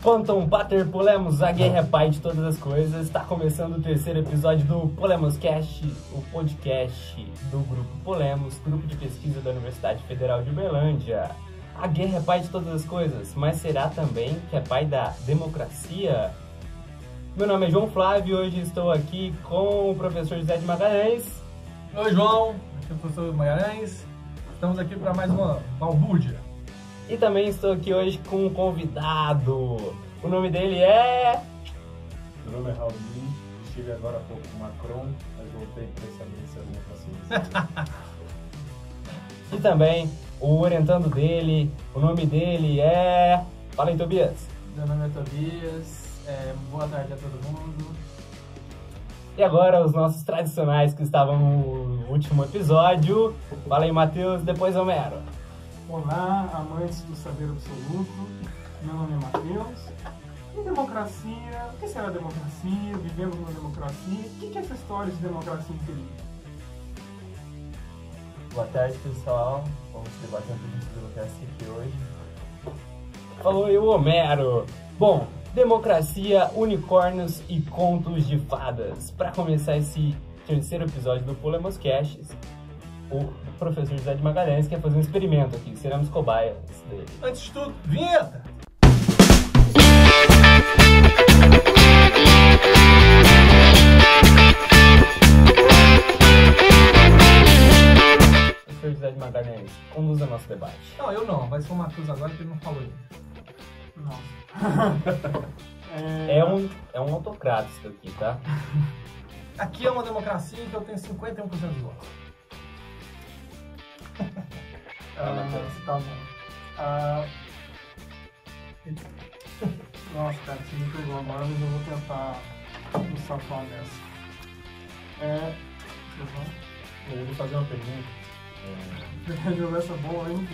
Quantum Pater Polemos, a guerra é pai de todas as coisas. Está começando o terceiro episódio do Polemos Cast, o podcast do Grupo Polemos, grupo de pesquisa da Universidade Federal de Uberlândia. A guerra é pai de todas as coisas, mas será também que é pai da democracia? Meu nome é João Flávio e hoje estou aqui com o professor José de Magalhães. Oi, João, aqui é o professor Magalhães. Estamos aqui para mais uma balbúrdia. E também estou aqui hoje com um convidado. O nome dele é... Meu nome é Raul. Estive agora há pouco com Macron, mas voltei para saber se a democracia. E também o orientando dele, o nome dele é... Fala aí, Tobias. Meu nome é Tobias, boa tarde a todo mundo. E agora os nossos tradicionais que estavam no último episódio. Fala aí, Matheus, depois Homero. Olá, amantes do saber absoluto. Meu nome é Matheus. E democracia? O que será democracia? Vivemos numa democracia? O que é essa história de democracia inteligente? Boa tarde, pessoal. Vamos debater um pouquinho sobre democracia aqui hoje. Falou aí o Homero. Bom, democracia, unicórnios e contos de fadas. Para começar esse terceiro episódio do Polemos Cast, o professor José de Magalhães quer fazer um experimento aqui. Seremos cobaias dele. Antes de tudo, vinheta! Professor José de Magalhães, conduza nosso debate. Não, eu não. Vai ser o Matheus agora que ele não falou ainda. Nossa. É um autocrata isso aqui, tá? Aqui é uma democracia em que eu tenho 51% de votos. Tá bom. Nossa, cara, você me pegou agora, mas eu vou tentar me safar nessa. Eu vou fazer uma pergunta. Você jogou essa bola, hein?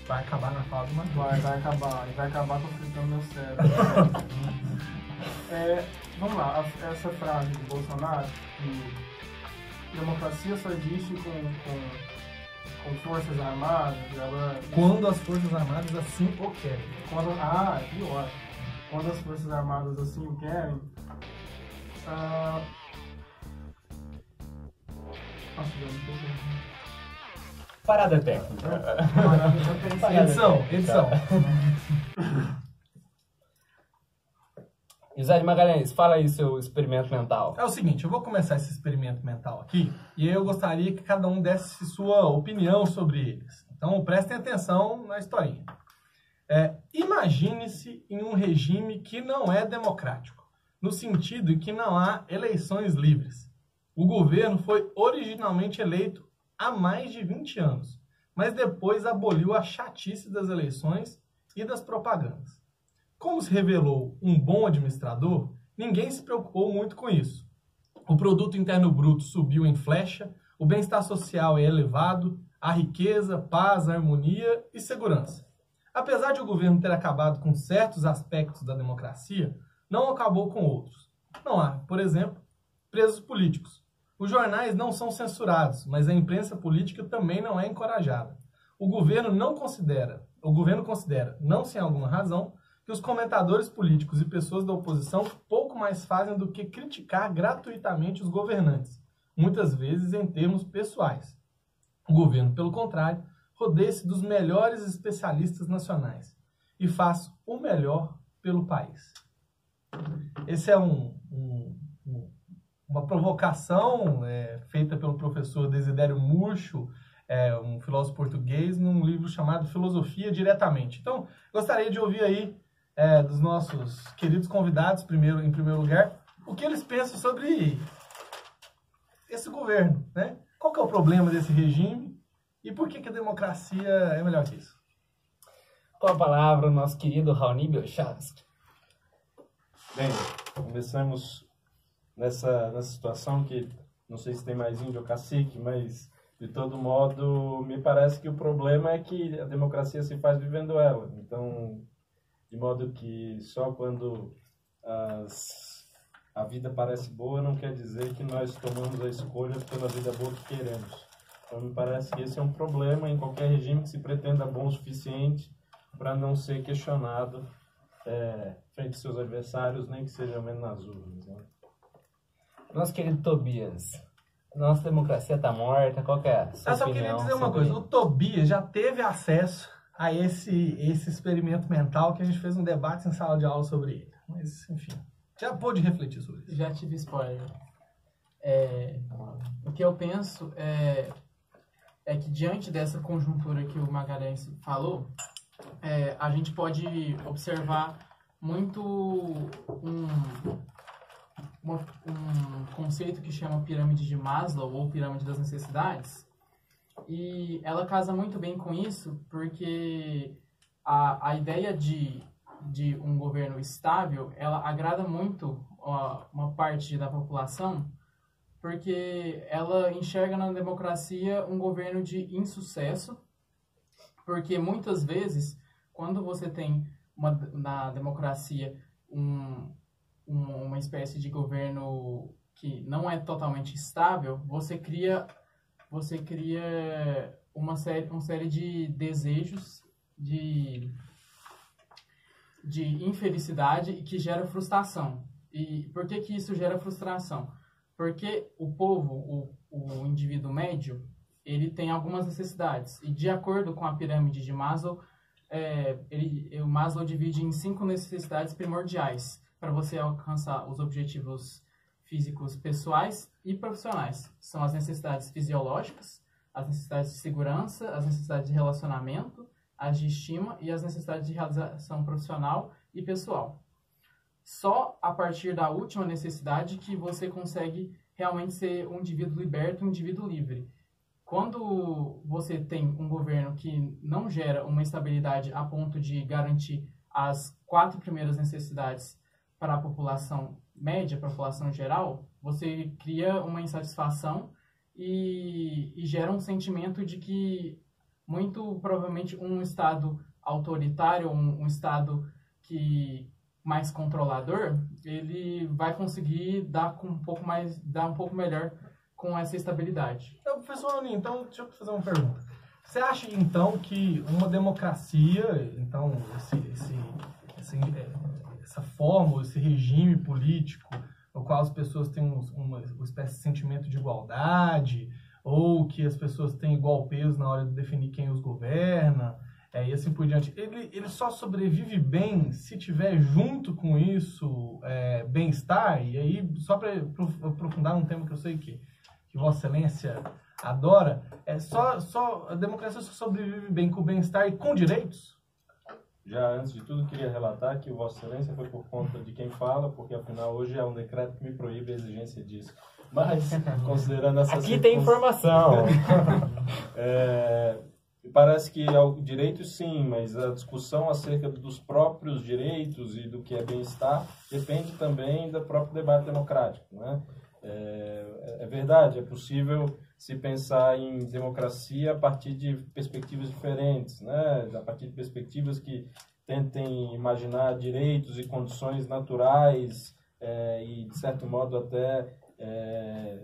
Vai acabar na fala do Matheus. Vai acabar conflitando meu cérebro. Vamos lá, essa frase do Bolsonaro, que democracia só existe com forças armadas, ela... Quando as Forças Armadas assim o querem. É pior. Quando as forças armadas assim o querem... Nossa, eu não tô vendo. Parada técnica. Edição. José de Magalhães, fala aí seu experimento mental. É o seguinte, eu vou começar esse experimento mental aqui e eu gostaria que cada um desse sua opinião sobre eles. Então prestem atenção na historinha. Imagine-se em um regime que não é democrático, no sentido em que não há eleições livres. O governo foi originalmente eleito há mais de 20 anos, mas depois aboliu a chatice das eleições e das propagandas. Como se revelou um bom administrador, ninguém se preocupou muito com isso. O produto interno bruto subiu em flecha, o bem-estar social é elevado, a riqueza, paz, harmonia e segurança. Apesar de o governo ter acabado com certos aspectos da democracia, não acabou com outros. Não há, por exemplo, presos políticos. Os jornais não são censurados, mas a imprensa política também não é encorajada. O governo considera, não sem alguma razão, que os comentadores políticos e pessoas da oposição pouco mais fazem do que criticar gratuitamente os governantes, muitas vezes em termos pessoais. O governo, pelo contrário, rodeia-se dos melhores especialistas nacionais e faz o melhor pelo país. Esse é uma provocação feita pelo professor Desidério Murcho, um filósofo português, num livro chamado Filosofia Diretamente. Então, gostaria de ouvir aí dos nossos queridos convidados, em primeiro lugar, o que eles pensam sobre esse governo, né? Qual que é o problema desse regime e por que a democracia é melhor que isso? Com a palavra, o nosso querido Raoni Belchavski. Bem, começamos nessa situação que não sei se tem mais índio ou cacique, mas de todo modo me parece que o problema é que a democracia se faz vivendo ela. Então, de modo que só quando a vida parece boa não quer dizer que nós tomamos a escolha pela vida boa que queremos. Então, me parece que esse é um problema em qualquer regime que se pretenda bom o suficiente para não ser questionado frente aos seus adversários, nem que seja menos nas urnas. Né? Nosso querido Tobias, nossa democracia está morta, qual que é a sua Eu só opinião queria dizer uma sobre- coisa, o Tobias já teve acesso a esse experimento mental que a gente fez um debate em sala de aula sobre ele. Mas, enfim, já pôde refletir sobre isso. Já tive spoiler. O que eu penso é que diante dessa conjuntura que o Magalhães falou, a gente pode observar muito um conceito que chama pirâmide de Maslow ou pirâmide das necessidades, e ela casa muito bem com isso porque a ideia de um governo estável, ela agrada muito uma parte da população, porque ela enxerga na democracia um governo de insucesso, porque muitas vezes, quando você tem na democracia uma espécie de governo que não é totalmente estável, você cria uma série de desejos, de infelicidade que gera frustração. E por que isso gera frustração? Porque o povo, o indivíduo médio, ele tem algumas necessidades. E de acordo com a pirâmide de Maslow, o Maslow divide em 5 necessidades primordiais para você alcançar os objetivos físicos pessoais e profissionais. São as necessidades fisiológicas, as necessidades de segurança, as necessidades de relacionamento, as de estima e as necessidades de realização profissional e pessoal. Só a partir da última necessidade que você consegue realmente ser um indivíduo liberto, um indivíduo livre. Quando você tem um governo que não gera uma estabilidade a ponto de garantir as 4 primeiras necessidades para a população média, para a população geral, você cria uma insatisfação e gera um sentimento de que, muito provavelmente, um Estado autoritário, um Estado mais controlador, ele vai conseguir dar um pouco melhor com essa estabilidade. Então, professor Aninho, então, deixa eu fazer uma pergunta. Você acha, então, que uma democracia, então, essa forma, esse regime político, no qual as pessoas têm uma espécie de sentimento de igualdade, ou que as pessoas têm igual peso na hora de definir quem os governa, e assim por diante, ele só sobrevive bem se tiver junto com isso bem-estar? E aí, só para aprofundar um tema que eu sei que Vossa Excelência adora, a democracia só sobrevive bem com o bem-estar e com direitos? Já antes de tudo, queria relatar que Vossa Excelência foi por conta de quem fala, porque afinal hoje é um decreto que me proíbe a exigência disso. Mas, considerando essa Aqui tem informação. Me parece que direitos sim, mas a discussão acerca dos próprios direitos e do que é bem-estar depende também do próprio debate democrático, né? É verdade, é possível se pensar em democracia a partir de perspectivas diferentes, né? A partir de perspectivas que tentem imaginar direitos e condições naturais e, de certo modo, até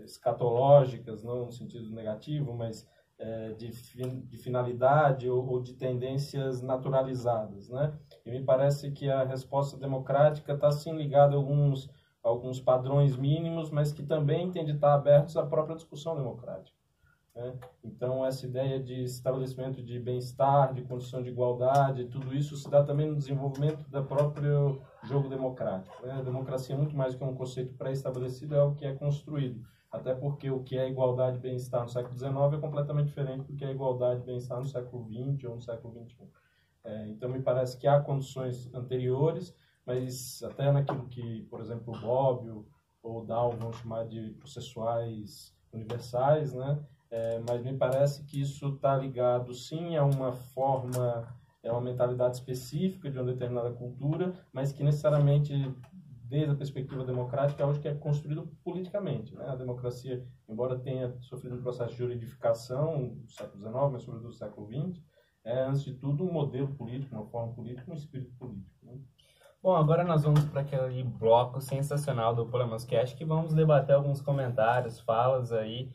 escatológicas, não no sentido negativo, mas de finalidade ou de tendências naturalizadas, né? E me parece que a resposta democrática está sim ligada a alguns padrões mínimos, mas que também tem de estar abertos à própria discussão democrática, né? Então, essa ideia de estabelecimento de bem-estar, de condição de igualdade, tudo isso se dá também no desenvolvimento do próprio jogo democrático, né? A democracia é muito mais que um conceito pré-estabelecido, é algo que é construído. Até porque o que é igualdade e bem-estar no século XIX é completamente diferente do que é igualdade e bem-estar no século XX ou no século XXI. Então, me parece que há condições anteriores, mas até naquilo que, por exemplo, o Bobbio ou o Dow vão chamar de processuais universais, né? Mas me parece que isso está ligado, sim, a uma forma, uma mentalidade específica de uma determinada cultura, mas que necessariamente, desde a perspectiva democrática, é algo que é construído politicamente, né? A democracia, embora tenha sofrido um processo de juridificação do século XIX, mas sobretudo do século XX, antes de tudo, um modelo político, uma forma política, um espírito político, né? Bom, agora nós vamos para aquele bloco sensacional do Polemos Cast, que vamos debater alguns comentários, falas aí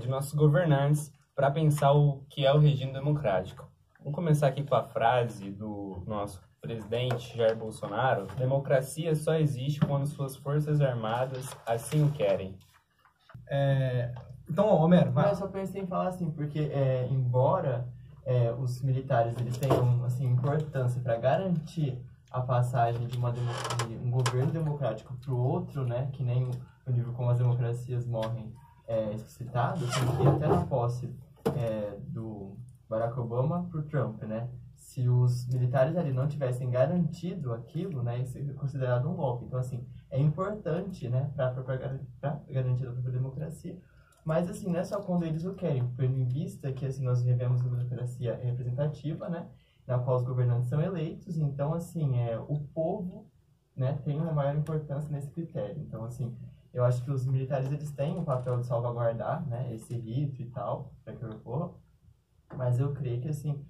de nossos governantes para pensar o que é o regime democrático. Vamos começar aqui com a frase do nosso presidente Jair Bolsonaro: democracia só existe quando suas forças armadas assim o querem. Então, Homero, vai. Eu só pensei em falar assim, porque embora os militares eles tenham assim, importância para garantir a passagem de um governo democrático para o outro, né, que nem o nível como as democracias morrem explicitado, assim, que até na posse do Barack Obama para o Trump, né, se os militares ali não tivessem garantido aquilo, né, isso é considerado um golpe. Então, assim, é importante, né, para garantir a própria democracia. Mas, assim, não é só quando eles o querem, tendo em vista que, assim, nós vivemos uma democracia representativa, né, na qual os governantes são eleitos. Então, assim, o povo, né, tem uma maior importância nesse critério. Então, assim, eu acho que os militares, eles têm o papel de salvaguardar, né, esse rito e tal, para que ocorra. Mas eu creio que, assim,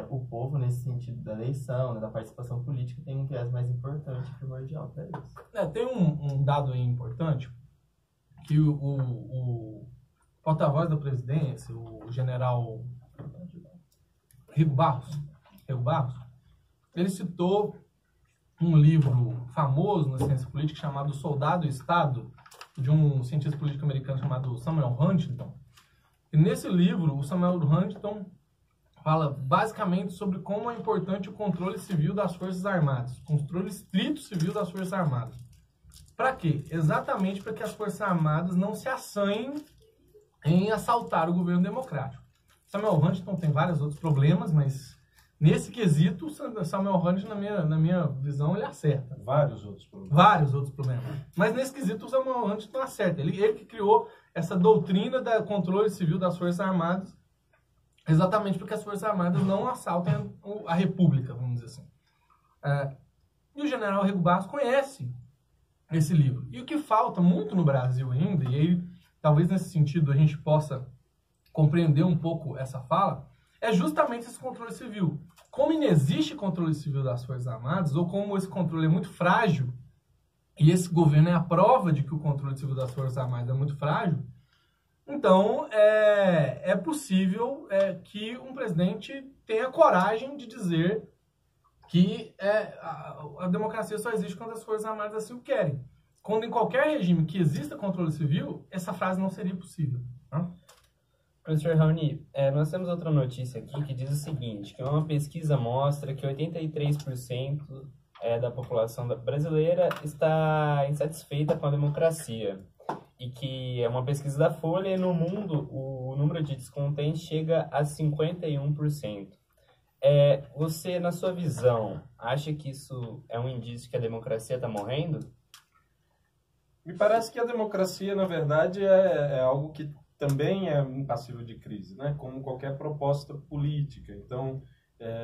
o povo, nesse sentido da eleição, né, da participação política, tem um viés mais importante e primordial para isso. Tem um dado aí importante, que o porta-voz da presidência, o general Rego Barros, ele citou um livro famoso na ciência política chamado Soldado e Estado, de um cientista político americano chamado Samuel Huntington. E nesse livro, o Samuel Huntington fala basicamente sobre como é importante o controle civil das Forças Armadas, controle estrito civil das Forças Armadas. Para quê? Exatamente para que as Forças Armadas não se assanhem em assaltar o governo democrático. Samuel Huntington tem vários outros problemas, mas nesse quesito, Samuel Huntington, na minha visão, ele acerta. Vários outros problemas. Mas nesse quesito, o Samuel Huntington acerta. Ele que criou essa doutrina do controle civil das Forças Armadas, exatamente porque as Forças Armadas não assaltem a República, vamos dizer assim. E o general Rego Barros conhece esse livro. E o que falta muito no Brasil ainda, e aí talvez nesse sentido a gente possa compreender um pouco essa fala, é justamente esse controle civil. Como inexiste controle civil das Forças Armadas, ou como esse controle é muito frágil, e esse governo é a prova de que o controle civil das Forças Armadas é muito frágil, então é possível que um presidente tenha coragem de dizer que a democracia só existe quando as Forças Armadas assim o querem. Quando em qualquer regime que exista controle civil, essa frase não seria possível. Né? Professor Raoni, nós temos outra notícia aqui que diz o seguinte, que uma pesquisa mostra que 83% da população brasileira está insatisfeita com a democracia. E que é uma pesquisa da Folha e no mundo o número de descontentes chega a 51%. Você, na sua visão, acha que isso é um indício que a democracia está morrendo? Me parece que a democracia, na verdade, é algo que também é impassível de crise, né? Como qualquer proposta política. Então,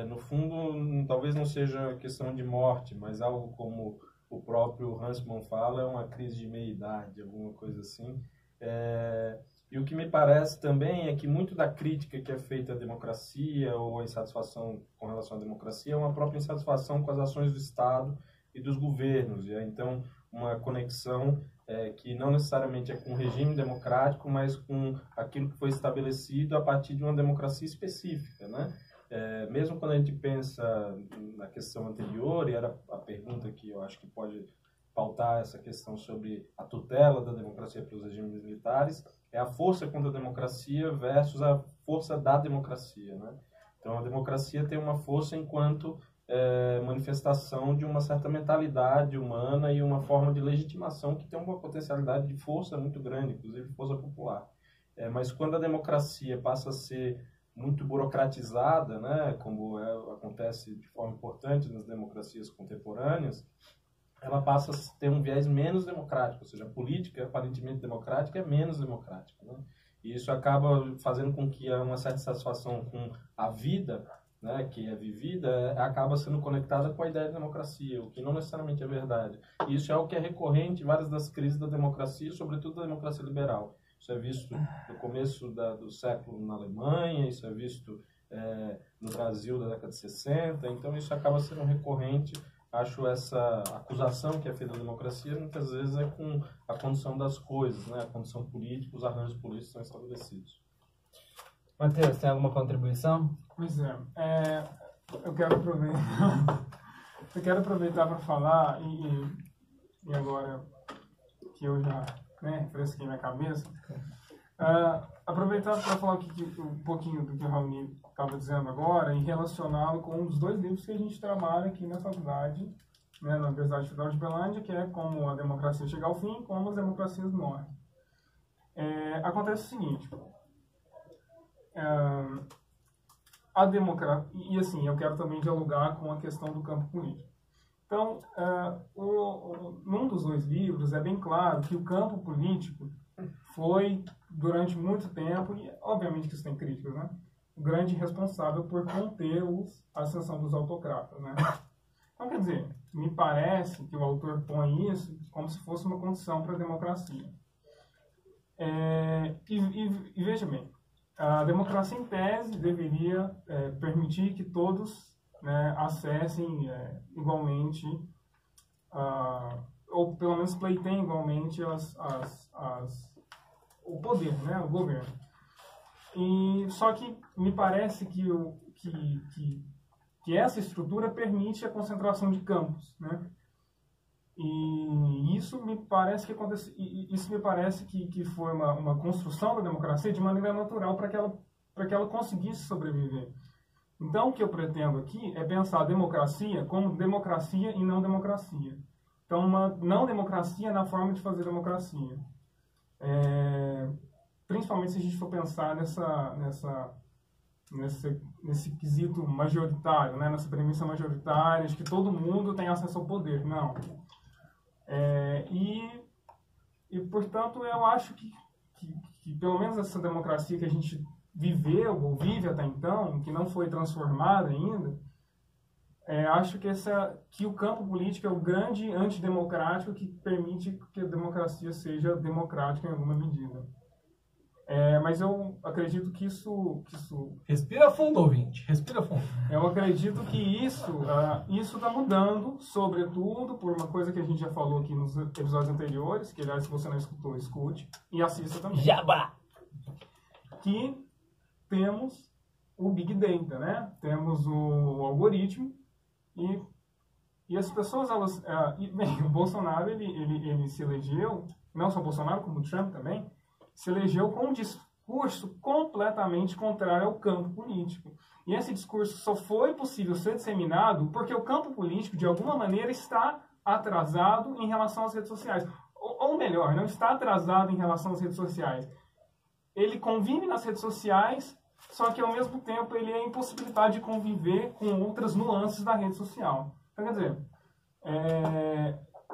no fundo, talvez não seja questão de morte, mas algo como o próprio Huntsman fala, é uma crise de meia-idade, alguma coisa assim. E o que me parece também é que muito da crítica que é feita à democracia ou à insatisfação com relação à democracia é uma própria insatisfação com as ações do Estado e dos governos. Então, uma conexão que não necessariamente é com o regime democrático, mas com aquilo que foi estabelecido a partir de uma democracia específica, né? Mesmo quando a gente pensa na questão anterior, e era a pergunta que eu acho que pode pautar essa questão sobre a tutela da democracia pelos regimes militares, é a força contra a democracia versus a força da democracia, né? Então, a democracia tem uma força enquanto manifestação de uma certa mentalidade humana e uma forma de legitimação que tem uma potencialidade de força muito grande, inclusive força popular. Mas quando a democracia passa a ser muito burocratizada, né, como acontece de forma importante nas democracias contemporâneas, ela passa a ter um viés menos democrático, ou seja, a política aparentemente democrática é menos democrática, né? E isso acaba fazendo com que uma certa satisfação com a vida, né, que é vivida, acaba sendo conectada com a ideia de democracia, o que não necessariamente é verdade. E isso é o que é recorrente em várias das crises da democracia, sobretudo da democracia liberal. Isso é visto no começo do século na Alemanha, isso é visto no Brasil da década de 60, então isso acaba sendo recorrente. Acho essa acusação que é feita da democracia muitas vezes é com a condição das coisas, né? A condição política, os arranjos políticos são estabelecidos. Matheus, tem alguma contribuição? Pois é, eu quero aproveitar para falar, e agora que eu já fresquei na cabeça, aproveitar para falar um pouquinho do que o Raoni estava dizendo agora e relacioná-lo com um dos dois livros que a gente trabalha aqui na faculdade, na Universidade Federal de Uberlândia, que é Como a Democracia Chega ao Fim e Como as Democracias Morrem. Acontece o seguinte, a democracia, e assim, eu quero também dialogar com a questão do campo político. Então, num dos dois livros é bem claro que o campo político foi, durante muito tempo, e obviamente que isso tem críticas, né, o grande responsável por conter a ascensão dos autocratas, né. Então, quer dizer, me parece que o autor põe isso como se fosse uma condição para a democracia. E veja bem, a democracia em tese deveria permitir que todos acessem igualmente, ou pelo menos pleiteiem igualmente o poder, o governo. Só que me parece que essa estrutura permite a concentração de campos, né? E isso me parece que acontece, que foi uma construção da democracia de maneira natural para que ela conseguisse sobreviver. Então, o que eu pretendo aqui é pensar a democracia como democracia e não democracia. Então, uma não democracia na forma de fazer democracia. Principalmente se a gente for pensar nesse quesito majoritário, nessa premissa majoritária de que todo mundo tem acesso ao poder. Não. Portanto, eu acho que pelo menos essa democracia que a gente viveu ou vive até então, que não foi transformada ainda, acho que o campo político é o grande antidemocrático que permite que a democracia seja democrática em alguma medida. Mas eu acredito que isso... Respira fundo, ouvinte. Respira fundo. Eu acredito que isso está mudando, sobretudo por uma coisa que a gente já falou aqui nos episódios anteriores, que, aliás, se você não escutou, escute e assista também. Jabá! Que temos o Big Data, né? Temos o algoritmo e as pessoas, bem, o Bolsonaro, ele se elegeu, não só o Bolsonaro, como o Trump também, se elegeu com um discurso completamente contrário ao campo político. E esse discurso só foi possível ser disseminado porque o campo político, de alguma maneira, está atrasado em relação às redes sociais. Ou melhor, não está atrasado em relação às redes sociais. Ele convive nas redes sociais, só que, ao mesmo tempo, ele é impossibilitado de conviver com outras nuances da rede social. Então, quer dizer...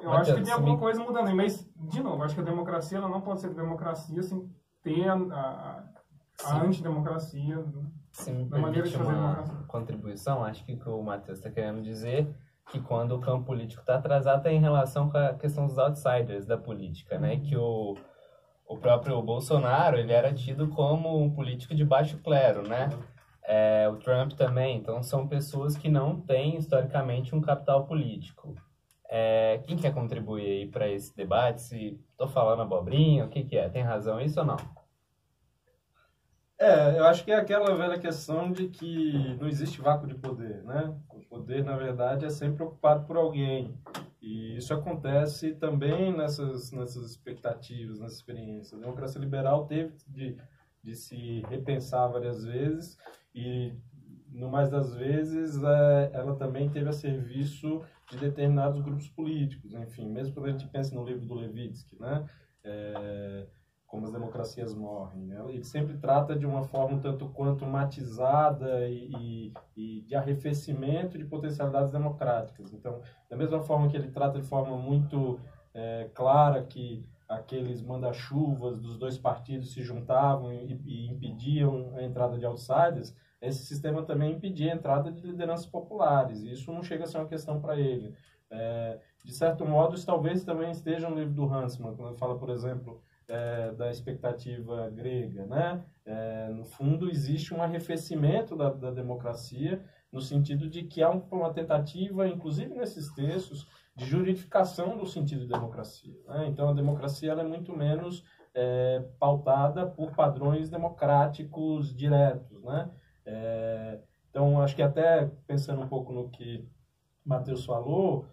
eu acho que tem alguma coisa mudando aí, mas, de novo, acho que a democracia ela não pode ser democracia sem ter a antidemocracia da maneira de fazer democracia. Contribuição, acho que o que o Matheus está querendo dizer que quando o campo político está atrasado tem relação com a questão dos outsiders da política, né? Que o próprio Bolsonaro, ele era tido como um político de baixo clero, né? O Trump também, então são pessoas que não têm, historicamente, um capital político. Quem quer contribuir aí para esse debate? Se estou falando abobrinha, o que é? Tem razão isso ou não? Eu acho que é aquela velha questão de que não existe vácuo de poder, né? O poder, na verdade, é sempre ocupado por alguém. E isso acontece também nessas expectativas, nessa experiência. A democracia liberal teve de se repensar várias vezes e, no mais das vezes, ela também teve a serviço de determinados grupos políticos, enfim, mesmo quando a gente pensa no livro do Levitsky, né, como as democracias morrem, né, ele sempre trata de uma forma um tanto quanto matizada e de arrefecimento de potencialidades democráticas. Então, da mesma forma que ele trata de forma muito clara que aqueles manda-chuvas dos dois partidos se juntavam e impediam a entrada de outsiders, esse sistema também impedia a entrada de lideranças populares, e isso não chega a ser uma questão para ele. De certo modo, isso talvez também esteja no livro do Huntsman, quando ele fala, por exemplo, da expectativa grega, né? No fundo, existe um arrefecimento da democracia, no sentido de que há uma tentativa, inclusive nesses textos, de juridificação do sentido de democracia, né? Então, a democracia ela é muito menos pautada por padrões democráticos diretos, né? Então, acho que até pensando um pouco no que Matheus falou,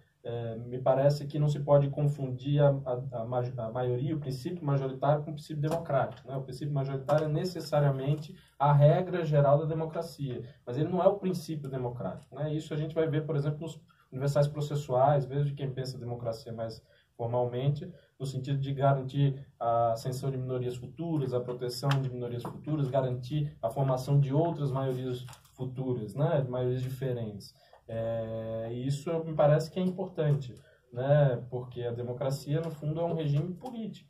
me parece que não se pode confundir a maioria, o princípio majoritário com o princípio democrático, né? O princípio majoritário é necessariamente a regra geral da democracia, mas ele não é o princípio democrático, né? Isso a gente vai ver, por exemplo, nos universais processuais, vejo de quem pensa democracia mais formalmente, no sentido de garantir a ascensão de minorias futuras, a proteção de minorias futuras, garantir a formação de outras maiorias futuras, né? Maiorias diferentes. E isso me parece que é importante, né? Porque a democracia, no fundo, é um regime político,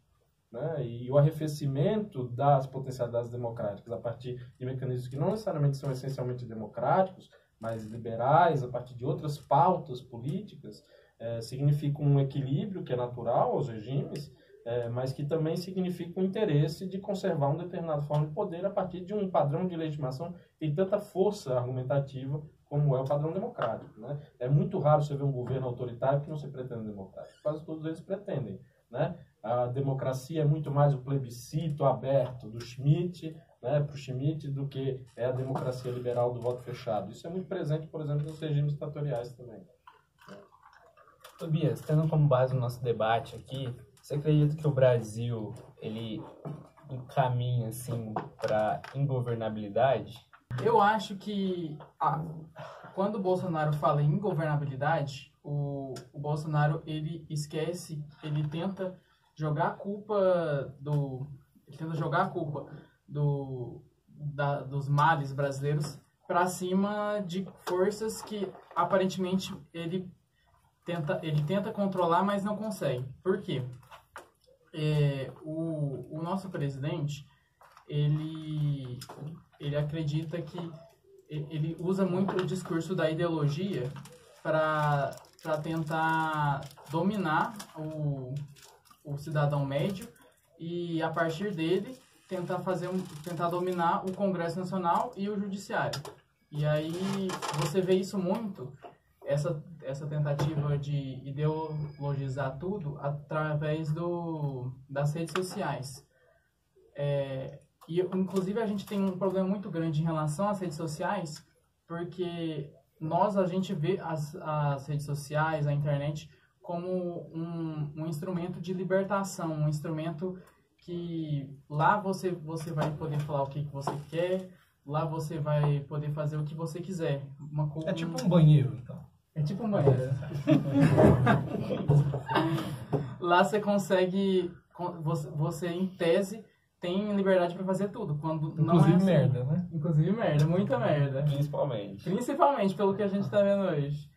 né? E o arrefecimento das potencialidades democráticas a partir de mecanismos que não necessariamente são essencialmente democráticos, mas liberais, a partir de outras pautas políticas, significa um equilíbrio que é natural aos regimes, mas que também significa o interesse de conservar uma determinada forma de poder a partir de um padrão de legitimação que tem tanta força argumentativa como é o padrão democrático, né? É muito raro você ver um governo autoritário que não se pretende democrático. Quase todos eles pretendem, né? A democracia é muito mais o plebiscito aberto do Schmitt, né, para o Schmitt, do que é a democracia liberal do voto fechado. Isso é muito presente, por exemplo, nos regimes ditatoriais também. Tobias, tendo como base o nosso debate aqui, você acredita que o Brasil ele caminha assim para ingovernabilidade? Eu acho que quando o Bolsonaro fala em ingovernabilidade, o Bolsonaro ele esquece, ele tenta jogar a culpa dos males brasileiros para cima de forças que aparentemente ele tenta controlar, mas não consegue. Por quê? O nosso presidente ele acredita que ele usa muito o discurso da ideologia para tentar dominar o cidadão médio e, a partir dele, tentar dominar o Congresso Nacional e o Judiciário. E aí você vê isso muito, essa tentativa de ideologizar tudo através das redes sociais. E, inclusive, a gente tem um problema muito grande em relação às redes sociais, porque a gente vê as redes sociais, a internet, como um instrumento de libertação, um instrumento que lá você vai poder falar o que você quer, lá você vai poder fazer o que você quiser. É tipo um banheiro, então. É tipo um banheiro. Lá você consegue, você em tese, tem liberdade para fazer tudo. Quando Inclusive não é assim. merda, né? Inclusive merda, muita merda. Principalmente pelo que a gente está vendo hoje.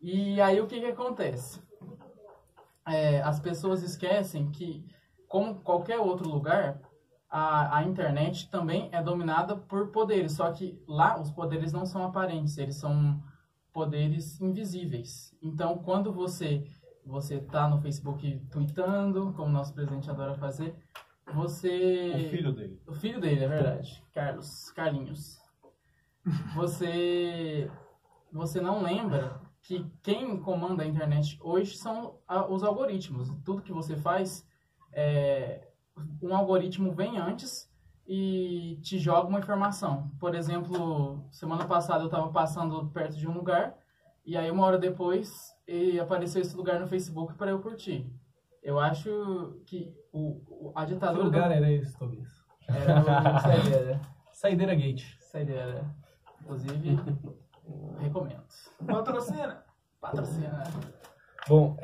E aí o que acontece? As pessoas esquecem que, como qualquer outro lugar, a internet também é dominada por poderes. Só que lá os poderes não são aparentes, eles são poderes invisíveis. Então, quando você está no Facebook tweetando, como o nosso presidente adora fazer, O filho dele. O filho dele, é verdade. Carlinhos. Você não lembra que quem comanda a internet hoje são os algoritmos. Tudo que você faz, um algoritmo vem antes e te joga uma informação. Por exemplo, semana passada eu estava passando perto de um lugar e aí 1 hora depois apareceu esse lugar no Facebook para eu curtir. Eu acho que a ditadura... Que lugar era esse, Tobias? Era o Saideira. Saideira Gate. Saideira. Inclusive, recomendo. Patrocina. Bom,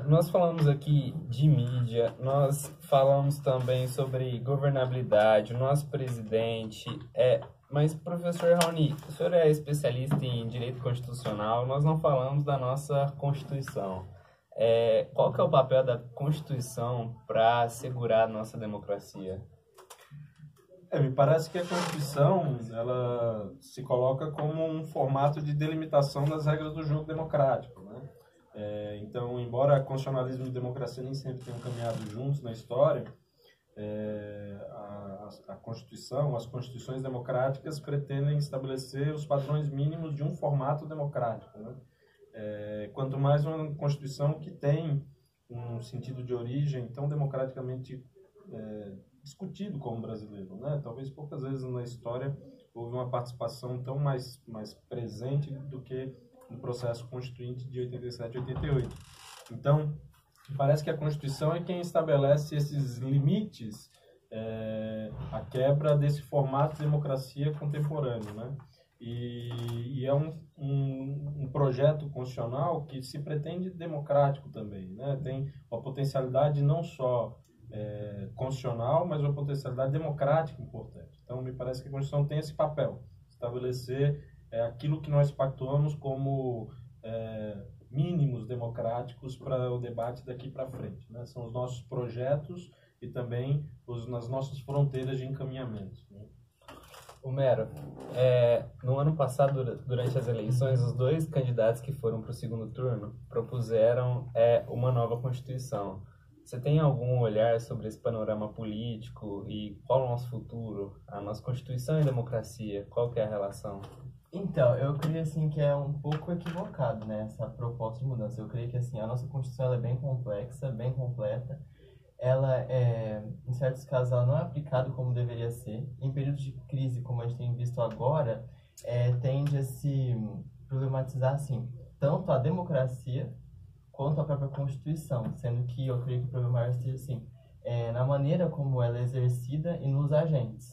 nós falamos aqui de mídia, nós falamos também sobre governabilidade, o nosso presidente, mas, professor Raoni, o senhor é especialista em direito constitucional, nós não falamos da nossa Constituição. Qual que é o papel da Constituição para assegurar a nossa democracia? Me parece que a Constituição ela se coloca como um formato de delimitação das regras do jogo democrático, né? Então, embora constitucionalismo e democracia nem sempre tenham caminhado juntos na história, a Constituição, as constituições democráticas pretendem estabelecer os padrões mínimos de um formato democrático, né? Quanto mais uma Constituição que tem um sentido de origem tão democraticamente discutido como brasileiro, né? Talvez poucas vezes na história houve uma participação tão mais presente do que no processo constituinte de 87 e 88. Então, parece que a Constituição é quem estabelece esses limites, a quebra desse formato de democracia contemporâneo, né? E é um projeto constitucional que se pretende democrático também, né? Tem uma potencialidade não só constitucional, mas uma potencialidade democrática importante. Então, me parece que a Constituição tem esse papel, estabelecer aquilo que nós pactuamos como mínimos democráticos para o debate daqui para frente, né? São os nossos projetos e também nas nossas fronteiras de encaminhamento, né? Homero, no ano passado, durante as eleições, os dois candidatos que foram para o segundo turno propuseram uma nova Constituição. Você tem algum olhar sobre esse panorama político e qual é o nosso futuro? A nossa Constituição e democracia, qual que é a relação? Então, eu creio assim que é um pouco equivocado, né, essa proposta de mudança. Eu creio que assim a nossa Constituição ela é bem complexa, bem completa. Ela em certos casos ela não é aplicada como deveria ser. Em períodos de crise, como a gente tem visto agora, tende a se problematizar assim tanto a democracia quanto a própria Constituição, sendo que eu creio que o problema maior seja assim na maneira como ela é exercida e nos agentes.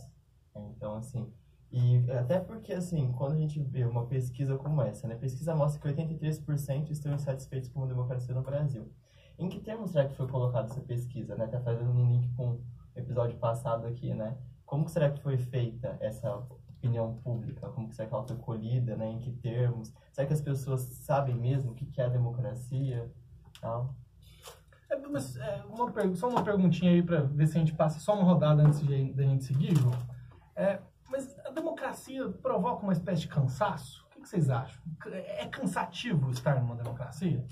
Então assim, e até porque, assim, quando a gente vê uma pesquisa como essa, né? A pesquisa mostra que 83% estão insatisfeitos com a democracia no Brasil. Em que termos será que foi colocada essa pesquisa, né? Tá fazendo um link com o episódio passado aqui, né? Como que será que foi feita essa opinião pública? Como que será que ela foi colhida, né? Em que termos? Será que as pessoas sabem mesmo o que é a democracia? Tal? Mas, só uma perguntinha aí para ver se a gente passa só uma rodada antes da gente seguir, João. Mas a democracia provoca uma espécie de cansaço? O que vocês acham? É cansativo estar numa democracia?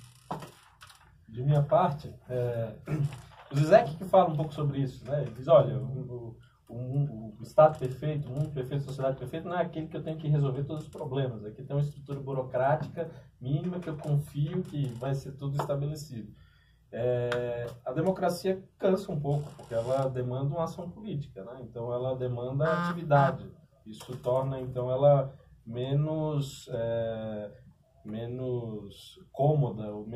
De minha parte, o Zizek que fala um pouco sobre isso, né? Ele diz, olha, o Estado perfeito, o mundo perfeito, a sociedade perfeita, não é aquele que eu tenho que resolver todos os problemas. Aqui tem uma estrutura burocrática mínima que eu confio que vai ser tudo estabelecido. A democracia cansa um pouco, porque ela demanda uma ação política, né? Então ela demanda atividade. Isso torna, então, ela menos cômoda, ou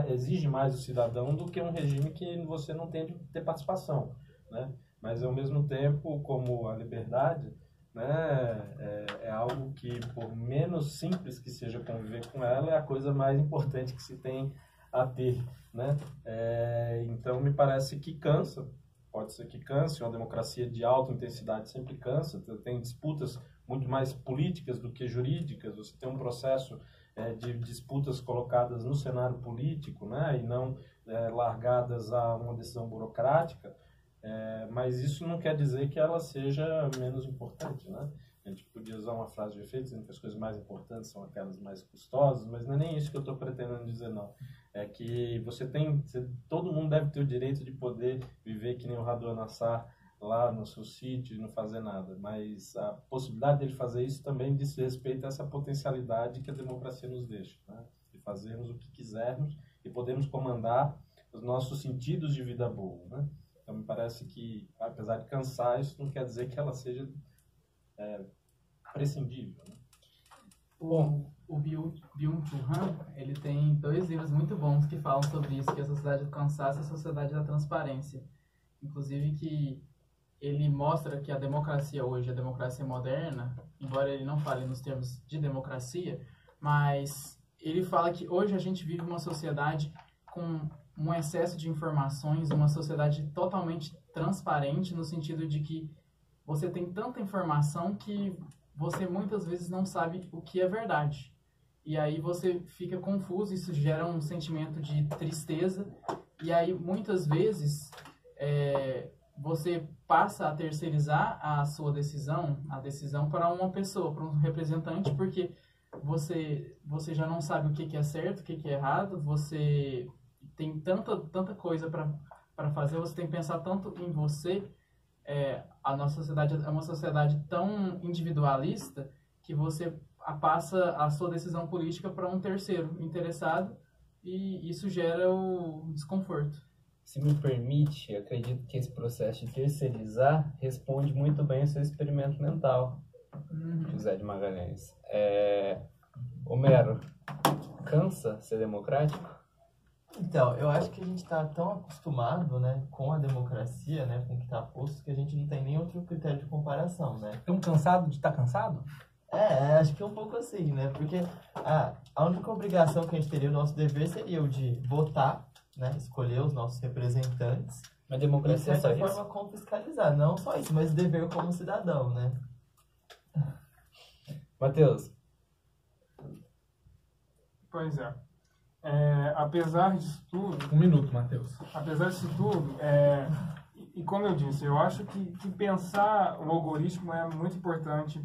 exige mais do cidadão do que um regime que você não tem de ter participação, né? Mas, ao mesmo tempo, como a liberdade, né, é algo que, por menos simples que seja conviver com ela, é a coisa mais importante que se tem a ter, né? Então, me parece que cansa. Pode ser que canse. Uma democracia de alta intensidade sempre cansa. Tem disputas muito mais políticas do que jurídicas. Você tem um processo de disputas colocadas no cenário político, né, e não largadas a uma decisão burocrática. Mas isso não quer dizer que ela seja menos importante, né? A gente podia usar uma frase de efeito dizendo que as coisas mais importantes são aquelas mais custosas, mas não é nem isso que eu estou pretendendo dizer, não. É que todo mundo deve ter o direito de poder viver que nem o Radu Nassar lá no seu sítio e não fazer nada, mas a possibilidade dele fazer isso também diz respeito a essa potencialidade que a democracia nos deixa, né? De fazermos o que quisermos e podermos comandar os nossos sentidos de vida boa, né? Então, me parece que, apesar de cansar, isso não quer dizer que ela seja prescindível, né? O Byung-Chul Han, ele tem 2 livros muito bons que falam sobre isso, que é a Sociedade do Cansaço e a Sociedade da Transparência. Inclusive que ele mostra que a democracia hoje, a democracia moderna, embora ele não fale nos termos de democracia, mas ele fala que hoje a gente vive uma sociedade com um excesso de informações, uma sociedade totalmente transparente, no sentido de que você tem tanta informação que você muitas vezes não sabe o que é verdade. E aí você fica confuso, isso gera um sentimento de tristeza, e aí muitas vezes você passa a terceirizar a sua decisão, para uma pessoa, para um representante, porque você já não sabe o que é certo, o que é errado, você tem tanta coisa para fazer, você tem que pensar tanto em você. A nossa sociedade é uma sociedade tão individualista que você passa a sua decisão política para um terceiro interessado, e isso gera o desconforto. se me permite, acredito que esse processo de terceirizar responde muito bem ao seu experimento mental, José de Magalhães. Homero, cansa ser democrático? Então, eu acho que a gente está tão acostumado, né, com a democracia, né, com o que está posto, que a gente não tem nem outro critério de comparação, né? Estamos cansados de estar cansado? Acho que é um pouco assim, né? Porque a única obrigação que a gente teria, o nosso dever seria o de votar, né, escolher os nossos representantes. Mas E, de democracia é só certa isso? forma, como fiscalizar. Não só isso, mas dever como cidadão, né? Matheus, Pois é. Apesar disso tudo, Um minuto, Matheus. e como eu disse, eu acho que pensar o algoritmo é muito importante